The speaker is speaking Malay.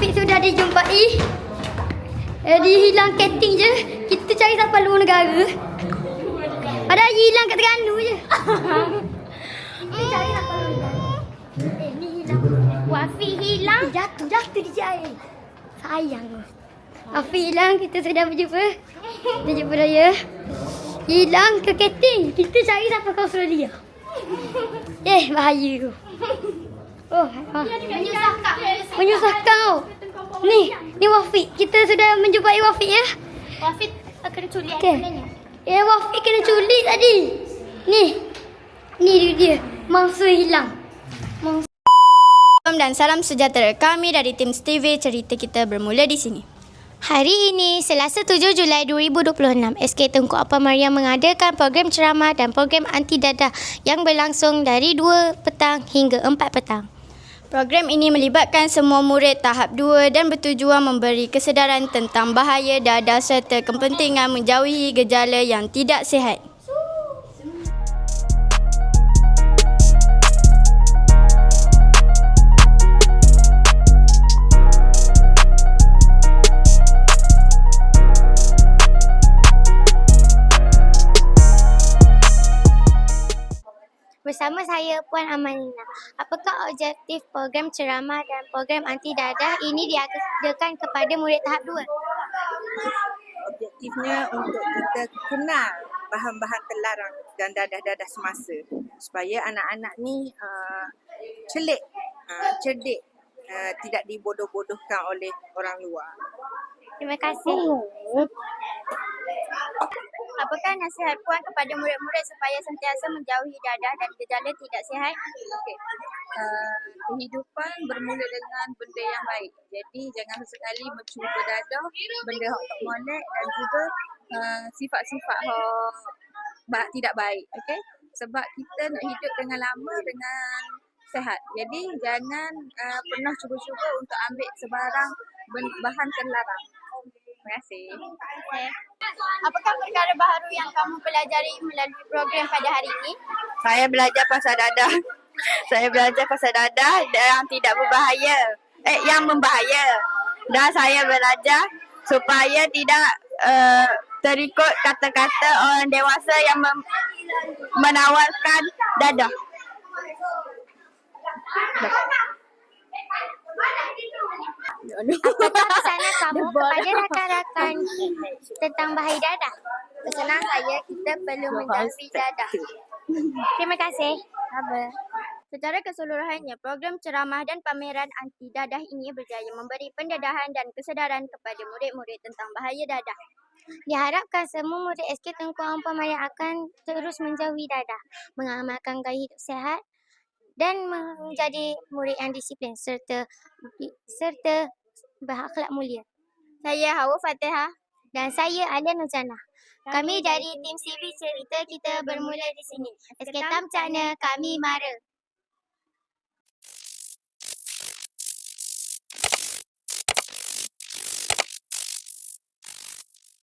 Wafiq sudah dijumpai. Dia hilang ketting je. Kita cari sampai luar negara. Padahal hilang kat Terengganu je. Kita cari sampai luar negara. Ni hilang. Wafiq hilang. Jatuh dia air. Sayang. Wafiq hilang. Kita sudah berjumpa. Kita jumpa raya. Hilang ke ketting. Kita cari sampai ke Australia. Bahaya. Oh, menyusahkan kau. Ni Wafiq. Kita sudah menjumpai Wafiq ya. Wafiq kena culik Okay. sebenarnya. Wafiq kena culik tadi. Ni dia. Mangsa hilang. Dan salam sejahtera. Kami dari tim Stevie, cerita kita bermula di sini. Hari ini, Selasa 7 Julai 2026, SK Tunku Apa Maryam mengadakan program ceramah dan program anti dadah yang berlangsung dari 2 petang hingga 4 petang. Program ini melibatkan semua murid tahap 2 dan bertujuan memberi kesedaran tentang bahaya dadah serta kepentingan menjauhi gejala yang tidak sihat. Bersama saya Puan Amalina. Apakah objektif program ceramah dan program anti dadah ini diadakan kepada murid tahap 2? Objektifnya untuk kita kenal bahan-bahan terlarang dan dadah-dadah semasa supaya anak-anak ni celik, cerdik, tidak dibodoh-bodohkan oleh orang luar. Terima kasih. Apakah nasihat Puan kepada murid-murid supaya sentiasa menjauhi dadah dan gejala tidak sihat? Okey. Kehidupan bermula dengan benda yang baik. Jadi jangan sesekali mencuba dadah, benda yang tak molek dan juga sifat-sifat yang tidak baik. Okey? Sebab kita nak hidup dengan lama dengan sihat. Jadi jangan pernah cuba-cuba untuk ambil sebarang bahan terlarang. Terima kasih. Okay. Apakah perkara baharu yang kamu pelajari melalui program pada hari ini? Saya belajar pasal dadah. Saya belajar pasal dadah yang tidak berbahaya. Yang membahaya. Dan saya belajar supaya tidak terikut kata-kata orang dewasa yang menawarkan dadah. Apakah pesanan kamu kepada rakan-rakan tentang bahaya dadah? Pesanan saya, kita perlu menjauhi dadah. Terima kasih. Sabar. Secara keseluruhannya, program ceramah dan pameran anti dadah ini berjaya memberi pendedahan dan kesedaran kepada murid-murid tentang bahaya dadah. Diharapkan semua murid SK Tunku Apa Maryam akan terus menjauhi dadah, mengamalkan gaya hidup sihat dan menjadi murid yang disiplin serta berakhlak mulia. Saya Hawa Fatihah dan saya Alia Nurjana. Kami dari tim CV Cerita Kita Bermula di sini. SK Tam Channel, kami mara.